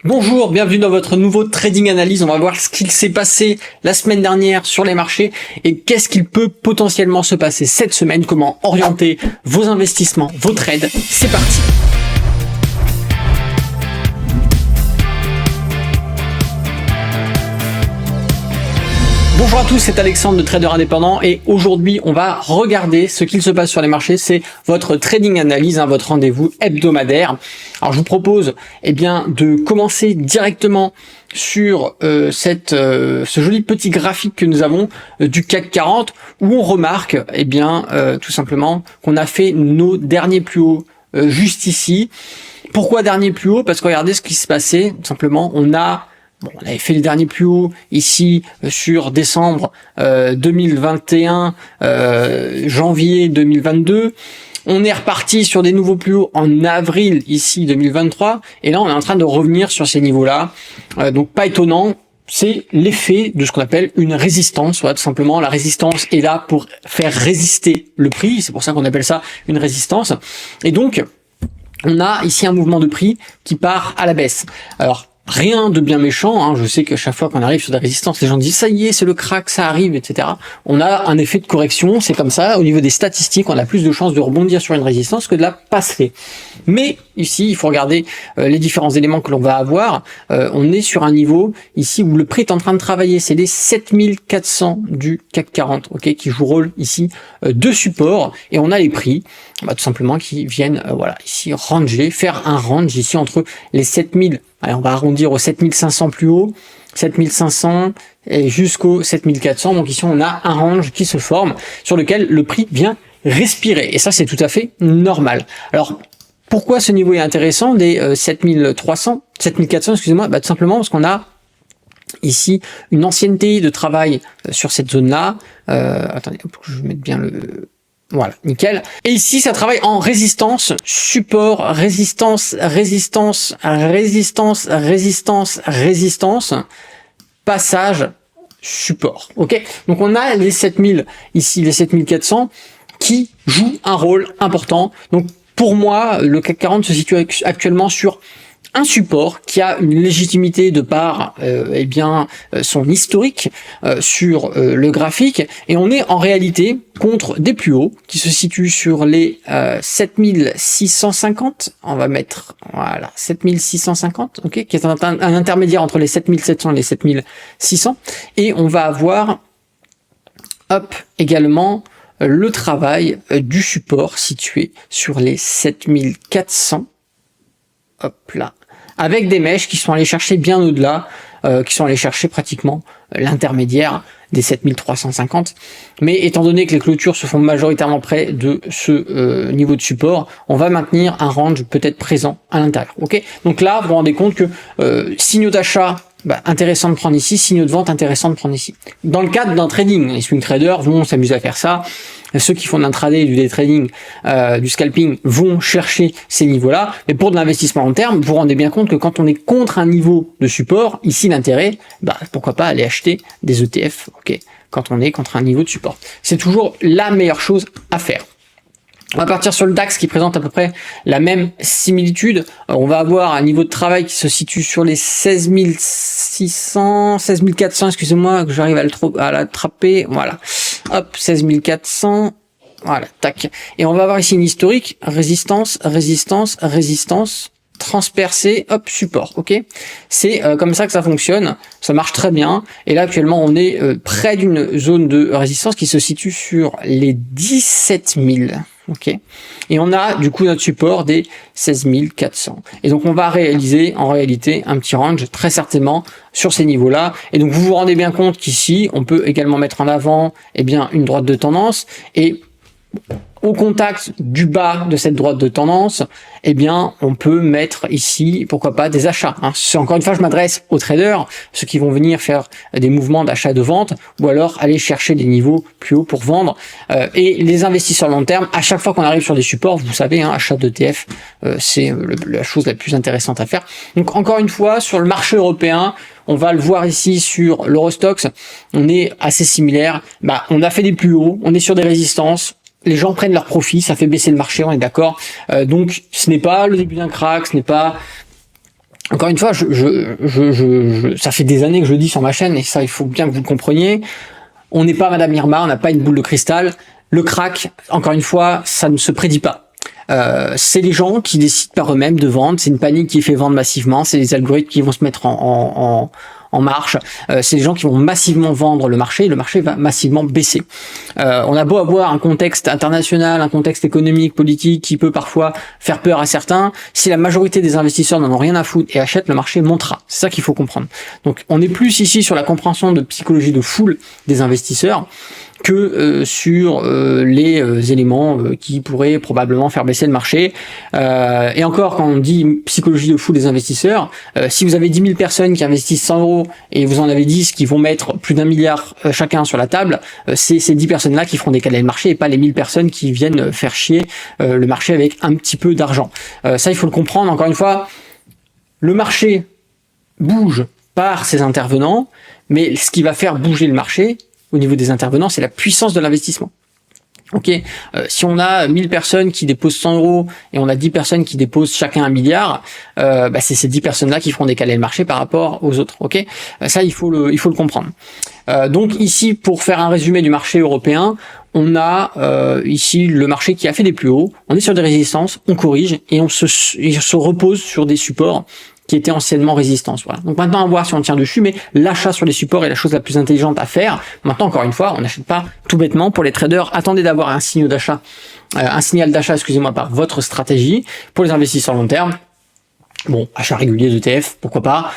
Bonjour, bienvenue dans votre nouveau Trading Analyse. On va voir ce qu'il s'est passé la semaine dernière sur les marchés et qu'est-ce qu'il peut potentiellement se passer cette semaine, comment orienter vos investissements, vos trades. C'est parti. Bonjour à tous, c'est Alexandre de Trader Indépendant et aujourd'hui on va regarder ce qu'il se passe sur les marchés. C'est votre Trading Analyse, votre rendez-vous hebdomadaire. Alors je vous propose de commencer directement sur ce joli petit graphique que nous avons du CAC 40 où on remarque tout simplement qu'on a fait nos derniers plus hauts juste ici. Pourquoi dernier plus haut? Parce que regardez ce qui se passait, tout simplement on avait fait les derniers plus hauts ici sur décembre 2021, janvier 2022. On est reparti sur des nouveaux plus hauts en avril ici 2023. Et là, on est en train de revenir sur ces niveaux-là. Donc pas étonnant. C'est l'effet de ce qu'on appelle une résistance. Voilà, tout simplement, la résistance est là pour faire résister le prix. C'est pour ça qu'on appelle ça une résistance. Et donc, on a ici un mouvement de prix qui part à la baisse. Alors, rien de bien méchant, je sais qu'à chaque fois qu'on arrive sur des résistances, les gens disent ça y est, c'est le crack, ça arrive, etc. On a un effet de correction, c'est comme ça, au niveau des statistiques, on a plus de chances de rebondir sur une résistance que de la passer. Mais ici, il faut regarder les différents éléments que l'on va avoir. On est sur un niveau ici où le prix est en train de travailler, c'est les 7400 du CAC 40, qui joue rôle ici de support, et on a les prix, tout simplement qui viennent ici ranger, faire un range ici entre les 7000. Allez, on va arrondir aux 7500 plus haut, 7500 et jusqu'aux 7400. Donc ici, on a un range qui se forme sur lequel le prix vient respirer. Et ça, c'est tout à fait normal. Alors, pourquoi ce niveau est intéressant des 7400, excusez-moi, tout simplement parce qu'on a ici une ancienneté de travail sur cette zone-là. Attendez, je vais mettre bien le... Voilà, nickel. Et ici, ça travaille en résistance, support, résistance, résistance, résistance, résistance, résistance, passage, support. Donc on a les 7000, ici les 7400, qui jouent un rôle important. Donc pour moi, le CAC 40 se situe actuellement sur un support qui a une légitimité de par son historique sur le graphique, et on est en réalité contre des plus hauts qui se situent sur les 7650. On va mettre 7650, qui est un intermédiaire entre les 7700 et les 7600, et on va avoir également le travail du support situé sur les 7400. Avec des mèches qui sont allées chercher bien au-delà, qui sont allées chercher pratiquement l'intermédiaire des 7350. Mais étant donné que les clôtures se font majoritairement près de ce niveau de support, on va maintenir un range peut-être présent à l'intérieur. Donc là, vous vous rendez compte que signaux d'achat, intéressant de prendre ici, signaux de vente intéressant de prendre ici. Dans le cadre d'un trading, les swing traders vont s'amuser à faire ça. Ceux qui font de l'intraday, du day trading, du scalping vont chercher ces niveaux-là. Mais pour de l'investissement long terme, vous vous rendez bien compte que quand on est contre un niveau de support, ici l'intérêt, pourquoi pas aller acheter des ETF, quand on est contre un niveau de support. C'est toujours la meilleure chose à faire. On va partir sur le DAX qui présente à peu près la même similitude. On va avoir un niveau de travail qui se situe sur les 16600, 16400, excusez-moi, que j'arrive à l'attraper. Voilà. 16400. Voilà, tac. Et on va avoir ici une historique, résistance, résistance, résistance, transpercé, support, c'est comme ça que ça fonctionne, ça marche très bien, et là actuellement on est près d'une zone de résistance qui se situe sur les 17000, et on a du coup notre support des 16400, et donc on va réaliser en réalité un petit range très certainement sur ces niveaux là, et donc vous vous rendez bien compte qu'ici on peut également mettre en avant une droite de tendance, et au contact du bas de cette droite de tendance, on peut mettre ici, pourquoi pas, des achats. Encore une fois, je m'adresse aux traders, ceux qui vont venir faire des mouvements d'achat et de vente, ou alors aller chercher des niveaux plus hauts pour vendre. Et les investisseurs long terme, à chaque fois qu'on arrive sur des supports, vous savez, achat d'ETF, c'est la chose la plus intéressante à faire. Donc encore une fois, sur le marché européen, on va le voir ici sur l'Eurostoxx, on est assez similaire. On a fait des plus hauts, on est sur des résistances. Les gens prennent leur profit, ça fait baisser le marché, on est d'accord. Donc ce n'est pas le début d'un crack, ce n'est pas encore une fois, ça fait des années que je le dis sur ma chaîne, et ça, il faut bien que vous le compreniez. On n'est pas Madame Irma, on n'a pas une boule de cristal. Le crack, encore une fois, ça ne se prédit pas. C'est les gens qui décident par eux-mêmes de vendre, c'est une panique qui fait vendre massivement, c'est les algorithmes qui vont se mettre en marche, c'est les gens qui vont massivement vendre le marché va massivement baisser. On a beau avoir un contexte international, un contexte économique, politique qui peut parfois faire peur à certains, si la majorité des investisseurs n'en ont rien à foutre et achètent, le marché montera. C'est ça qu'il faut comprendre. Donc on est plus ici sur la compréhension de psychologie de foule des investisseurs que sur les éléments qui pourraient probablement faire baisser le marché. Et encore, quand on dit psychologie de foule des investisseurs, si vous avez 10 000 personnes qui investissent 100 euros et vous en avez 10 qui vont mettre plus d'1 milliard chacun sur la table, c'est ces 10 personnes-là qui feront décaler le marché et pas les 1000 personnes qui viennent faire chier le marché avec un petit peu d'argent. Ça, il faut le comprendre. Encore une fois, le marché bouge par ses intervenants, mais ce qui va faire bouger le marché au niveau des intervenants, c'est la puissance de l'investissement. Ok, si on a 1000 personnes qui déposent 100 euros et on a 10 personnes qui déposent chacun 1 milliard, c'est ces 10 personnes-là qui feront décaler le marché par rapport aux autres. Ok, ça il faut le comprendre. Donc ici, pour faire un résumé du marché européen, on a ici le marché qui a fait des plus hauts. On est sur des résistances, on corrige et il se repose sur des supports qui était anciennement résistance. Voilà. Donc maintenant, à voir si on tient dessus, mais l'achat sur les supports est la chose la plus intelligente à faire. Maintenant, encore une fois, on n'achète pas tout bêtement. Pour les traders, attendez d'avoir un signal d'achat, excusez-moi, par votre stratégie. Pour les investisseurs long terme, bon, achat régulier d'ETF, pourquoi pas.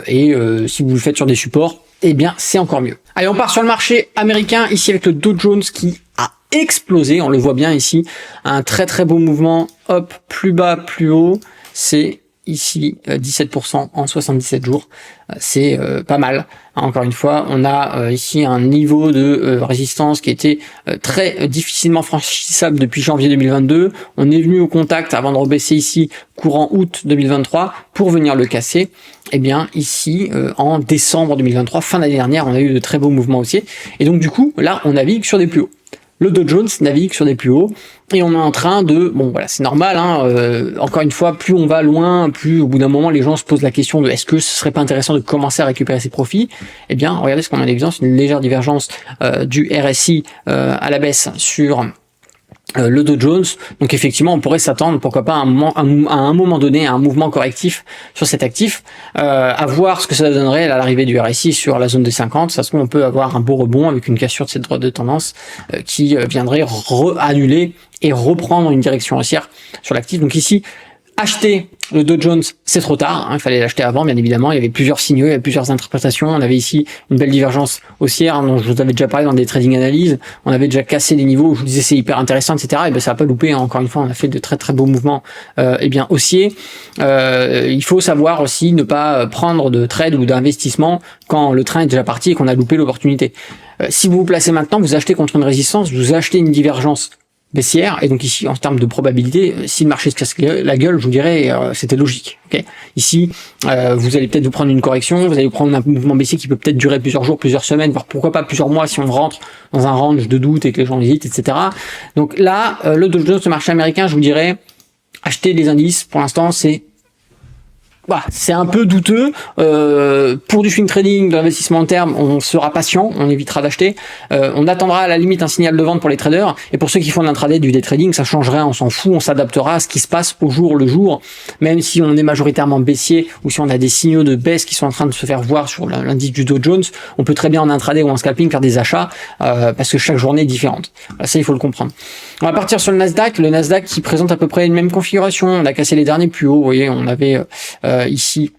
Si vous le faites sur des supports, eh bien, c'est encore mieux. Allez, on part sur le marché américain, ici avec le Dow Jones qui a explosé. On le voit bien ici. Un très très beau mouvement. Hop, plus bas, plus haut. C'est ici 17% en 77 jours, c'est pas mal. Encore une fois, on a ici un niveau de résistance qui était très difficilement franchissable depuis janvier 2022. On est venu au contact avant de rebaisser ici courant août 2023 pour venir le casser. Et bien ici en décembre 2023, fin d'année dernière, on a eu de très beaux mouvements haussiers. Et donc du coup, là, on navigue sur des plus hauts. Le Dow Jones navigue sur des plus hauts et on est en train de, bon voilà, c'est normal, encore une fois, plus on va loin, plus au bout d'un moment les gens se posent la question de est-ce que ce serait pas intéressant de commencer à récupérer ses profits. Eh bien, regardez ce qu'on a en évidence, une légère divergence du RSI à la baisse sur le Dow Jones. Donc effectivement, on pourrait s'attendre, pourquoi pas, à un moment donné, à un mouvement correctif sur cet actif, à voir ce que ça donnerait à l'arrivée du RSI sur la zone des 50. Ça se trouve, on peut avoir un beau rebond avec une cassure de cette droite de tendance qui viendrait annuler et reprendre une direction haussière sur l'actif. Donc ici, acheter le Dow Jones, c'est trop tard, il fallait l'acheter avant, bien évidemment, il y avait plusieurs signaux, il y avait plusieurs interprétations, on avait ici une belle divergence haussière, dont je vous avais déjà parlé dans des trading analyses, on avait déjà cassé les niveaux, je vous disais c'est hyper intéressant, etc., et ben ça n'a pas loupé, encore une fois, on a fait de très très beaux mouvements haussiers. Il faut savoir aussi ne pas prendre de trade ou d'investissement quand le train est déjà parti et qu'on a loupé l'opportunité. Si vous vous placez maintenant, vous achetez contre une résistance, vous achetez une divergence baissière, et donc ici en termes de probabilité, si le marché se casse la gueule, je vous dirais c'était logique. Okay, ici vous allez peut-être vous prendre une correction, vous allez prendre un mouvement baissier qui peut peut-être durer plusieurs jours, plusieurs semaines, voire pourquoi pas plusieurs mois si on rentre dans un range de doute et que les gens hésitent, etc. Donc là, le Dow Jones, le marché américain, je vous dirais acheter les indices. Pour l'instant, c'est un peu douteux. Pour du swing trading, de l'investissement long terme, on sera patient, on évitera d'acheter. On attendra à la limite un signal de vente pour les traders. Et pour ceux qui font de l'intraday, du day trading, ça change rien, on s'en fout, on s'adaptera à ce qui se passe au jour le jour. Même si on est majoritairement baissier ou si on a des signaux de baisse qui sont en train de se faire voir sur l'indice du Dow Jones, on peut très bien en intraday ou en scalping faire des achats parce que chaque journée est différente. Ça, il faut le comprendre. On va partir sur le Nasdaq qui présente à peu près une même configuration. On a cassé les derniers plus hauts. Vous voyez, on avait ici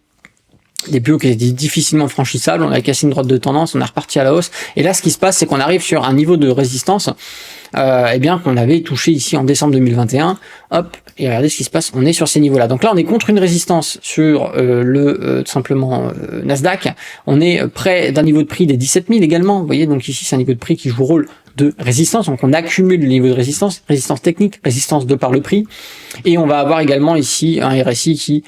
des plus hauts qui étaient difficilement franchissables, on a cassé une droite de tendance, on a reparti à la hausse, et là ce qui se passe c'est qu'on arrive sur un niveau de résistance qu'on avait touché ici en décembre 2021, hop, et regardez ce qui se passe, on est sur ces niveaux là. Donc là on est contre une résistance sur tout simplement Nasdaq, on est près d'un niveau de prix des 17 000 également, vous voyez, donc ici c'est un niveau de prix qui joue rôle de résistance, donc on accumule le niveau de résistance technique, résistance de par le prix, et on va avoir également ici un RSI qui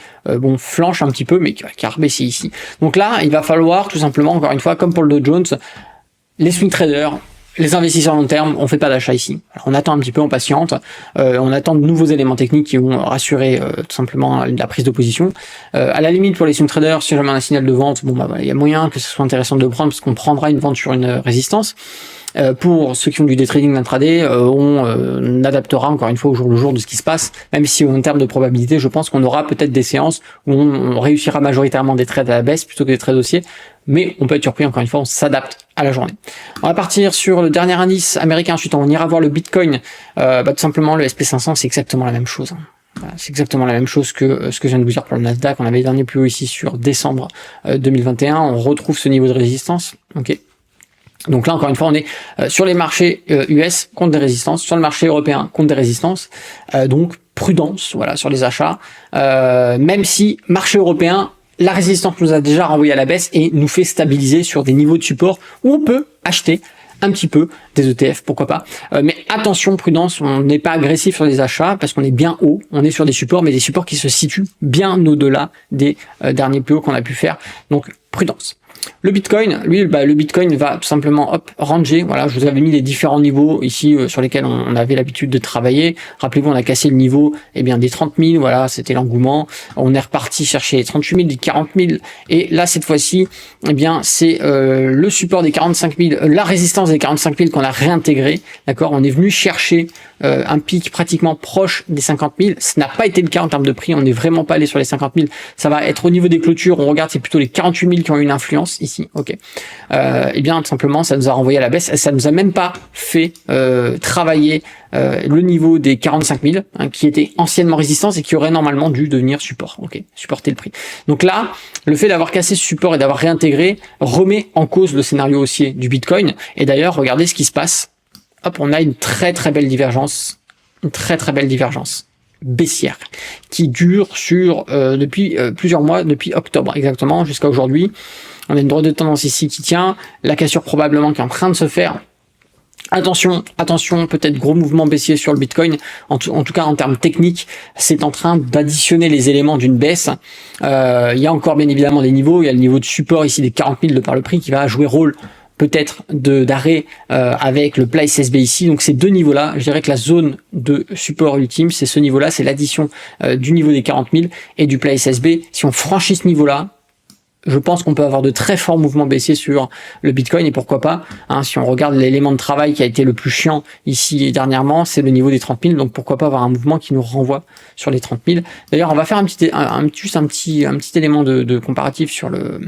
flanche un petit peu, mais qui va rebaisser ici. Donc là, il va falloir tout simplement, encore une fois, comme pour le Dow Jones, les swing traders, les investisseurs long terme, on fait pas d'achat ici. Alors, on attend un petit peu, on patiente, on attend de nouveaux éléments techniques qui vont rassurer tout simplement la prise de position. À la limite, pour les swing traders, si jamais on a un signal de vente, bon bah il y a moyen que ce soit intéressant de le prendre parce qu'on prendra une vente sur une résistance. Pour ceux qui font du day trading d'intraday, on adaptera encore une fois au jour le jour de ce qui se passe, même si en termes de probabilité, je pense qu'on aura peut-être des séances où on réussira majoritairement des trades à la baisse plutôt que des trades haussiers, mais on peut être surpris, encore une fois, on s'adapte à la journée. On va partir sur le dernier indice américain, ensuite on ira voir le Bitcoin. Tout simplement, le SP500, c'est exactement la même chose. Voilà, c'est exactement la même chose que ce que je viens de vous dire pour le Nasdaq. On avait le dernier plus haut ici sur décembre 2021, on retrouve ce niveau de résistance. Ok. Donc là, encore une fois, on est sur les marchés US contre des résistances, sur le marché européen contre des résistances. Donc prudence, voilà, sur les achats. Même si marché européen, la résistance nous a déjà renvoyé à la baisse et nous fait stabiliser sur des niveaux de support où on peut acheter un petit peu des ETF, pourquoi pas. Mais attention, prudence, on n'est pas agressif sur les achats parce qu'on est bien haut, on est sur des supports, mais des supports qui se situent bien au-delà des derniers plus hauts qu'on a pu faire. Donc prudence. Le Bitcoin, lui, le Bitcoin va tout simplement ranger. Voilà, je vous avais mis les différents niveaux ici sur lesquels on avait l'habitude de travailler. Rappelez-vous, on a cassé le niveau des 30 000. Voilà, c'était l'engouement. On est reparti chercher les 38 000, les 40 000. Et là, cette fois-ci, c'est le support des 45 000, la résistance des 45 000 qu'on a réintégré. D'accord, on est venu chercher un pic pratiquement proche des 50 000. Ce n'a pas été le cas en termes de prix. On n'est vraiment pas allé sur les 50 000. Ça va être au niveau des clôtures. On regarde, c'est plutôt les 48 000 qui ont eu une influence ici. Ok. Tout simplement, ça nous a renvoyé à la baisse. Ça nous a même pas fait travailler le niveau des 45 000, qui était anciennement résistance et qui aurait normalement dû devenir support. Ok. Supporter le prix. Donc là, le fait d'avoir cassé ce support et d'avoir réintégré remet en cause le scénario haussier du Bitcoin. Et d'ailleurs, regardez ce qui se passe. Hop, on a une très belle divergence, baissière qui dure depuis plusieurs mois, depuis octobre exactement jusqu'à aujourd'hui. On a une droite de tendance ici qui tient, la cassure probablement qui est en train de se faire. Attention, peut-être gros mouvement baissier sur le Bitcoin. En tout cas, en termes techniques, c'est en train d'additionner les éléments d'une baisse. Il y a encore bien évidemment des niveaux. Il y a le niveau de support ici des 40 000 de par le prix qui va jouer rôle peut-être d'arrêt avec le plat SSB ici. Donc ces deux niveaux-là, je dirais que la zone de support ultime, c'est ce niveau-là, c'est l'addition du niveau des 40 000 et du plat SSB. Si on franchit ce niveau-là, je pense qu'on peut avoir de très forts mouvements baissiers sur le Bitcoin et pourquoi pas, si on regarde l'élément de travail qui a été le plus chiant ici dernièrement, c'est le niveau des 30 000, donc pourquoi pas avoir un mouvement qui nous renvoie sur les 30 000. D'ailleurs, on va faire un petit élément de comparatif sur le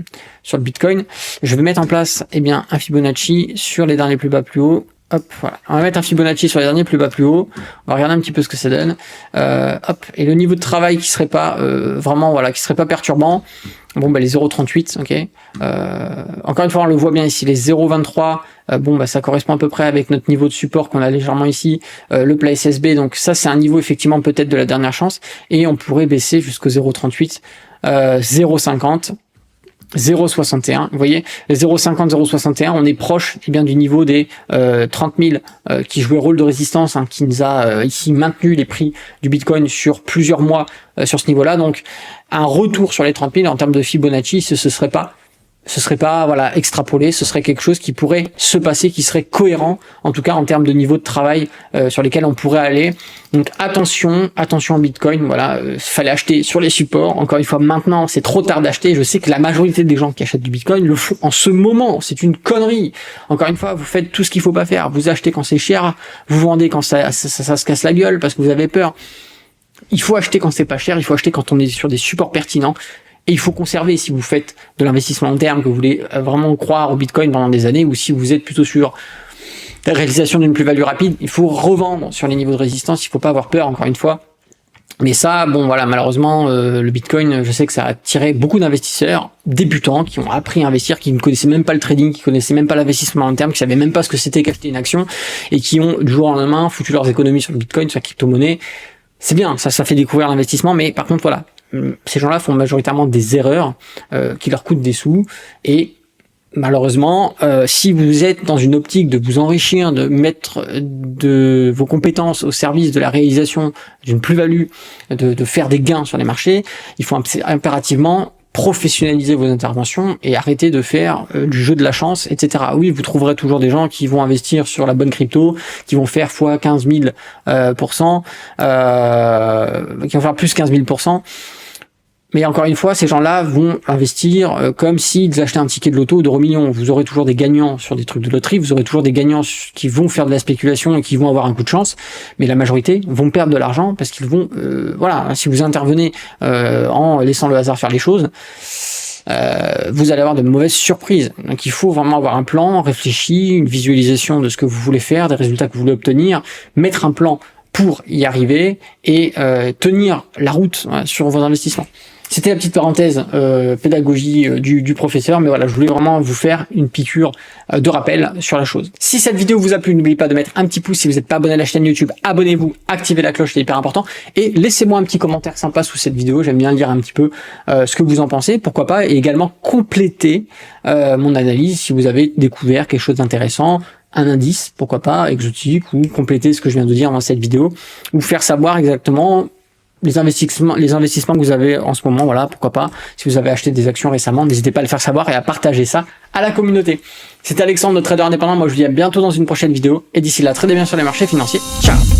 Bitcoin. Je vais mettre en place un Fibonacci sur les derniers plus bas plus hauts. Hop, voilà. On va mettre un Fibonacci sur les derniers plus bas plus haut. On va regarder un petit peu ce que ça donne. Et le niveau de travail qui serait pas qui serait pas perturbant. Les 0,38, ok. Encore une fois, on le voit bien ici, les 0,23. Ça correspond à peu près avec notre niveau de support qu'on a légèrement ici. Le plat SSB, donc ça c'est un niveau effectivement peut-être de la dernière chance. Et on pourrait baisser jusqu'au 0,38, 0,50. 0,61, vous voyez, 0,50, 0,61, on est proche du niveau des 30 000 qui jouait rôle de résistance, qui nous a ici maintenu les prix du Bitcoin sur plusieurs mois sur ce niveau-là. Donc un retour sur les 30 000 en termes de Fibonacci, ce serait pas extrapolé, ce serait quelque chose qui pourrait se passer, qui serait cohérent, en tout cas en termes de niveau de travail sur lesquels on pourrait aller. Donc attention au Bitcoin, fallait acheter sur les supports. Encore une fois, maintenant c'est trop tard d'acheter. Je sais que la majorité des gens qui achètent du Bitcoin le font en ce moment, c'est une connerie. Encore une fois, vous faites tout ce qu'il faut pas faire. Vous achetez quand c'est cher, vous vendez quand ça se casse la gueule parce que vous avez peur. Il faut acheter quand c'est pas cher, il faut acheter quand on est sur des supports pertinents. Et il faut conserver si vous faites de l'investissement long terme, que vous voulez vraiment croire au Bitcoin pendant des années, ou si vous êtes plutôt sur la réalisation d'une plus-value rapide, il faut revendre sur les niveaux de résistance, il faut pas avoir peur, encore une fois. Mais ça, malheureusement, le Bitcoin, je sais que ça a attiré beaucoup d'investisseurs débutants qui ont appris à investir, qui ne connaissaient même pas le trading, qui connaissaient même pas l'investissement long terme, qui savaient même pas ce que c'était qu'acheter une action, et qui ont du jour au lendemain foutu leurs économies sur le Bitcoin, sur la crypto-monnaie. C'est bien, ça fait découvrir l'investissement, mais par contre, ces gens-là font majoritairement des erreurs qui leur coûtent des sous et malheureusement, si vous êtes dans une optique de vous enrichir, de mettre de vos compétences au service de la réalisation d'une plus-value, de faire des gains sur les marchés, il faut impérativement professionnaliser vos interventions et arrêter de faire du jeu de la chance, etc. Oui, vous trouverez toujours des gens qui vont investir sur la bonne crypto, qui vont faire fois 15 000 qui vont faire plus 15 000%. Mais encore une fois, ces gens-là vont investir comme s'ils achetaient un ticket de loto d'euro million. Vous aurez toujours des gagnants sur des trucs de loterie, vous aurez toujours des gagnants qui vont faire de la spéculation et qui vont avoir un coup de chance, mais la majorité vont perdre de l'argent parce qu'ils vont, voilà, si vous intervenez en laissant le hasard faire les choses, vous allez avoir de mauvaises surprises. Donc il faut vraiment avoir un plan réfléchi, une visualisation de ce que vous voulez faire, des résultats que vous voulez obtenir, mettre un plan pour y arriver et tenir la route sur vos investissements. C'était la petite parenthèse pédagogie du professeur, mais voilà, je voulais vraiment vous faire une piqûre de rappel sur la chose. Si cette vidéo vous a plu, n'oubliez pas de mettre un petit pouce. Si vous n'êtes pas abonné à la chaîne YouTube, abonnez-vous, activez la cloche, c'est hyper important. Et laissez-moi un petit commentaire sympa sous cette vidéo, j'aime bien lire un petit peu ce que vous en pensez, pourquoi pas, et également compléter mon analyse si vous avez découvert quelque chose d'intéressant, un indice, pourquoi pas, exotique, ou compléter ce que je viens de dire dans cette vidéo, ou faire savoir exactement les investissements que vous avez en ce moment, voilà, pourquoi pas. Si vous avez acheté des actions récemment, n'hésitez pas à le faire savoir et à partager ça à la communauté. C'était Alexandre de Trader Indépendant, moi je vous dis à bientôt dans une prochaine vidéo, et d'ici là, tradez bien sur les marchés financiers. Ciao.